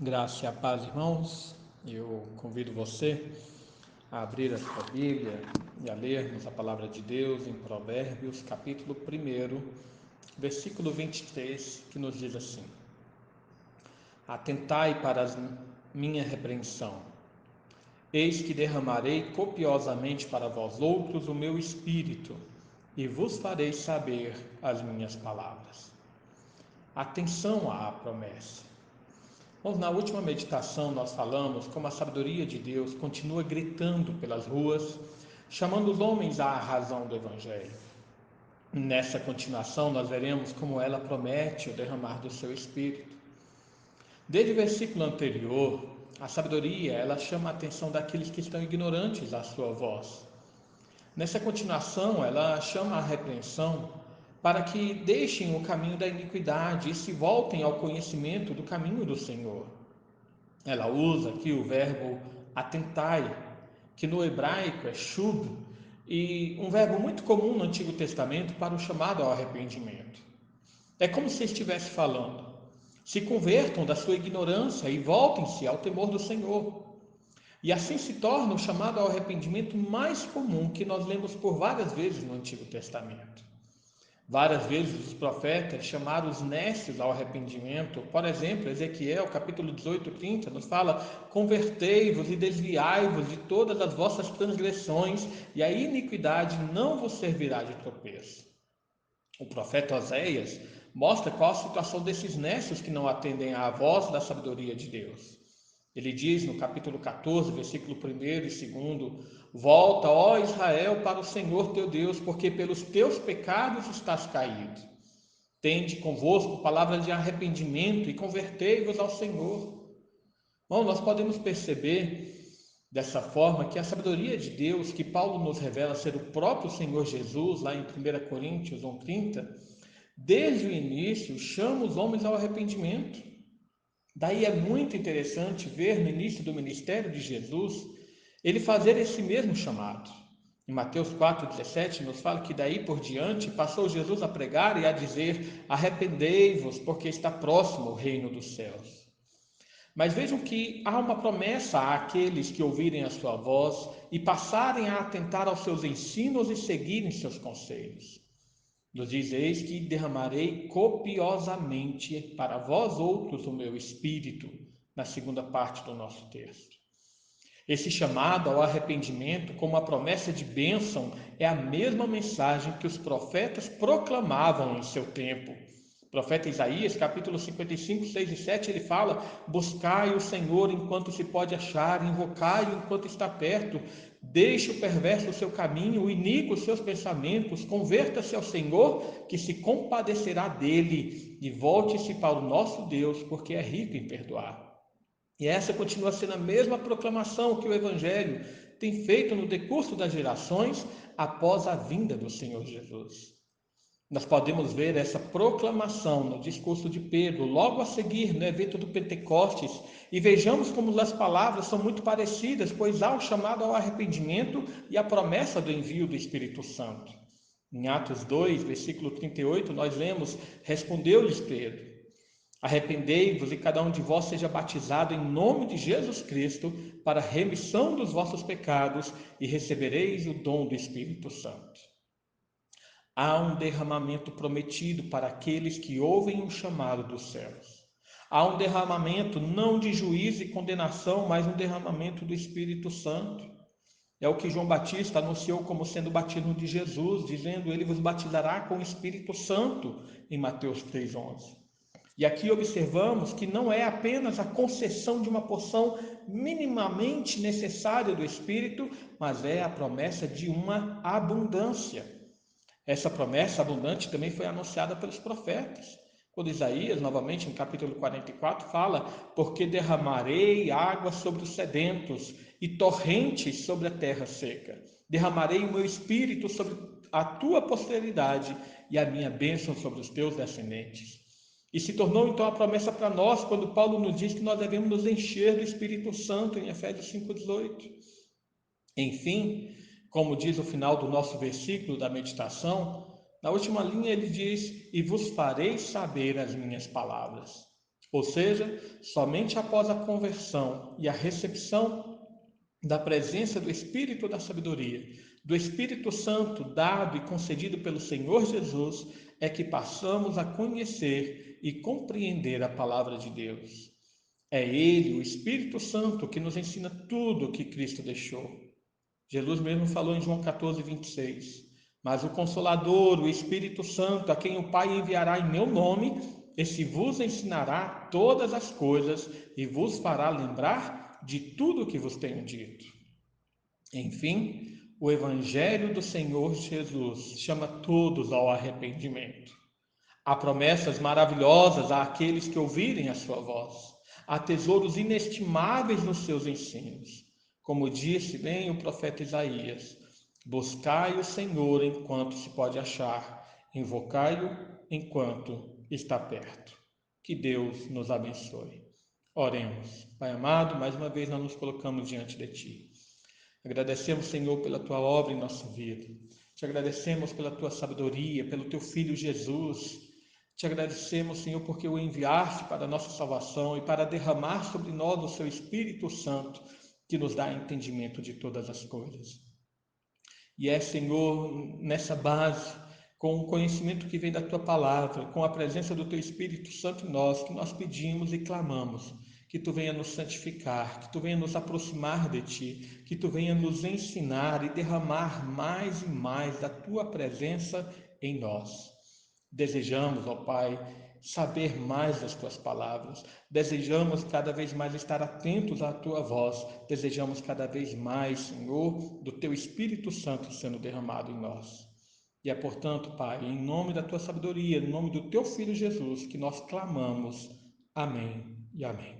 Graça e a paz, irmãos. Eu convido você a abrir a sua Bíblia e a lermos a palavra de Deus em Provérbios, capítulo 1, versículo 23, que nos diz assim: Atentai para a minha repreensão. Eis que derramarei copiosamente para vós outros o meu espírito, e vos farei saber as minhas palavras. Atenção à promessa. Bom, na última meditação nós falamos como a sabedoria de Deus continua gritando pelas ruas, chamando os homens à razão do Evangelho. Nessa continuação nós veremos como ela promete o derramar do seu Espírito. Desde o versículo anterior, a sabedoria ela chama a atenção daqueles que estão ignorantes à sua voz. Nessa continuação ela chama a repreensão para que deixem o caminho da iniquidade e se voltem ao conhecimento do caminho do Senhor. Ela usa aqui o verbo atentai, que no hebraico é shub, e um verbo muito comum no Antigo Testamento para o chamado ao arrependimento. É como se estivesse falando: se convertam da sua ignorância e voltem-se ao temor do Senhor. E assim se torna o chamado ao arrependimento mais comum que nós lemos por várias vezes no Antigo Testamento. Várias vezes os profetas chamaram os nécios ao arrependimento. Por exemplo, Ezequiel, capítulo 18, 30, nos fala: convertei-vos e desviai-vos de todas as vossas transgressões, e a iniquidade não vos servirá de tropeço. O profeta Oséias mostra qual a situação desses nécios que não atendem à voz da sabedoria de Deus. Ele diz no capítulo 14, versículo 1 e 2: Volta, ó Israel, para o Senhor teu Deus, porque pelos teus pecados estás caído. Tende convosco palavras de arrependimento e convertei-vos ao Senhor. Bom, nós podemos perceber dessa forma que a sabedoria de Deus, que Paulo nos revela ser o próprio Senhor Jesus, lá em 1 Coríntios 1,30, desde o início chama os homens ao arrependimento. Daí é muito interessante ver no início do ministério de Jesus ele fazer esse mesmo chamado. Em Mateus 4,17 nos fala que daí por diante passou Jesus a pregar e a dizer: arrependei-vos, porque está próximo o reino dos céus. Mas vejam que há uma promessa àqueles que ouvirem a sua voz e passarem a atentar aos seus ensinos e seguirem seus conselhos. Nos diz: eis que derramarei copiosamente para vós outros o meu espírito, na segunda parte do nosso texto. Esse chamado ao arrependimento, como a promessa de bênção, é a mesma mensagem que os profetas proclamavam em seu tempo. O profeta Isaías, capítulo 55, 6 e 7, ele fala: buscai o Senhor enquanto se pode achar, invocai-o enquanto está perto, deixe o perverso o seu caminho, o iníquo os seus pensamentos, converta-se ao Senhor, que se compadecerá dele, e volte-se para o nosso Deus, porque é rico em perdoar. E essa continua sendo a mesma proclamação que o Evangelho tem feito no decurso das gerações após a vinda do Senhor Jesus. Nós podemos ver essa proclamação no discurso de Pedro, logo a seguir no evento do Pentecostes, e vejamos como as palavras são muito parecidas, pois há o chamado ao arrependimento e a promessa do envio do Espírito Santo. Em Atos 2, versículo 38, nós lemos: respondeu-lhes Pedro: arrependei-vos e cada um de vós seja batizado em nome de Jesus Cristo para a remissão dos vossos pecados e recebereis o dom do Espírito Santo. Há um derramamento prometido para aqueles que ouvem o chamado dos céus. Há um derramamento não de juízo e condenação, mas um derramamento do Espírito Santo. É o que João Batista anunciou como sendo o batismo de Jesus, dizendo: ele vos batizará com o Espírito Santo, em Mateus 3,11. E aqui observamos que não é apenas a concessão de uma porção minimamente necessária do Espírito, mas é a promessa de uma abundância. Essa promessa abundante também foi anunciada pelos profetas. Quando Isaías, novamente em capítulo 44, fala: porque derramarei água sobre os sedentos e torrentes sobre a terra seca. Derramarei o meu espírito sobre a tua posteridade e a minha bênção sobre os teus descendentes. E se tornou então a promessa para nós, quando Paulo nos diz que nós devemos nos encher do Espírito Santo, em Efésios 5,18. Enfim, como diz o final do nosso versículo da meditação, na última linha ele diz: e vos farei saber as minhas palavras. Ou seja, somente após a conversão e a recepção da presença do Espírito da sabedoria, do Espírito Santo dado e concedido pelo Senhor Jesus, é que passamos a conhecer e compreender a palavra de Deus. É Ele, o Espírito Santo, que nos ensina tudo o que Cristo deixou. Jesus mesmo falou em João 14, 26. Mas o Consolador, o Espírito Santo, a quem o Pai enviará em meu nome, esse vos ensinará todas as coisas e vos fará lembrar de tudo o que vos tenho dito. Enfim, o Evangelho do Senhor Jesus chama todos ao arrependimento. Há promessas maravilhosas àqueles que ouvirem a sua voz. Há tesouros inestimáveis nos seus ensinos. Como disse bem o profeta Isaías: buscai o Senhor enquanto se pode achar, invocai-o enquanto está perto. Que Deus nos abençoe. Oremos. Pai amado, mais uma vez nós nos colocamos diante de Ti. Agradecemos, Senhor, pela Tua obra em nossa vida. Te agradecemos pela Tua sabedoria, pelo Teu Filho Jesus. Te agradecemos, Senhor, porque o enviaste para a nossa salvação e para derramar sobre nós o Seu Espírito Santo, que nos dá entendimento de todas as coisas. E é, Senhor, nessa base, com o conhecimento que vem da Tua palavra, com a presença do Teu Espírito Santo em nós, que nós pedimos e clamamos que Tu venha nos santificar, que Tu venha nos aproximar de Ti, que Tu venha nos ensinar e derramar mais e mais da Tua presença em nós. Desejamos, ó Pai, saber mais das Tuas palavras, desejamos cada vez mais estar atentos à Tua voz, desejamos cada vez mais, Senhor, do Teu Espírito Santo sendo derramado em nós. E é, portanto, Pai, em nome da Tua sabedoria, em nome do Teu Filho Jesus, que nós clamamos. Amém e amém.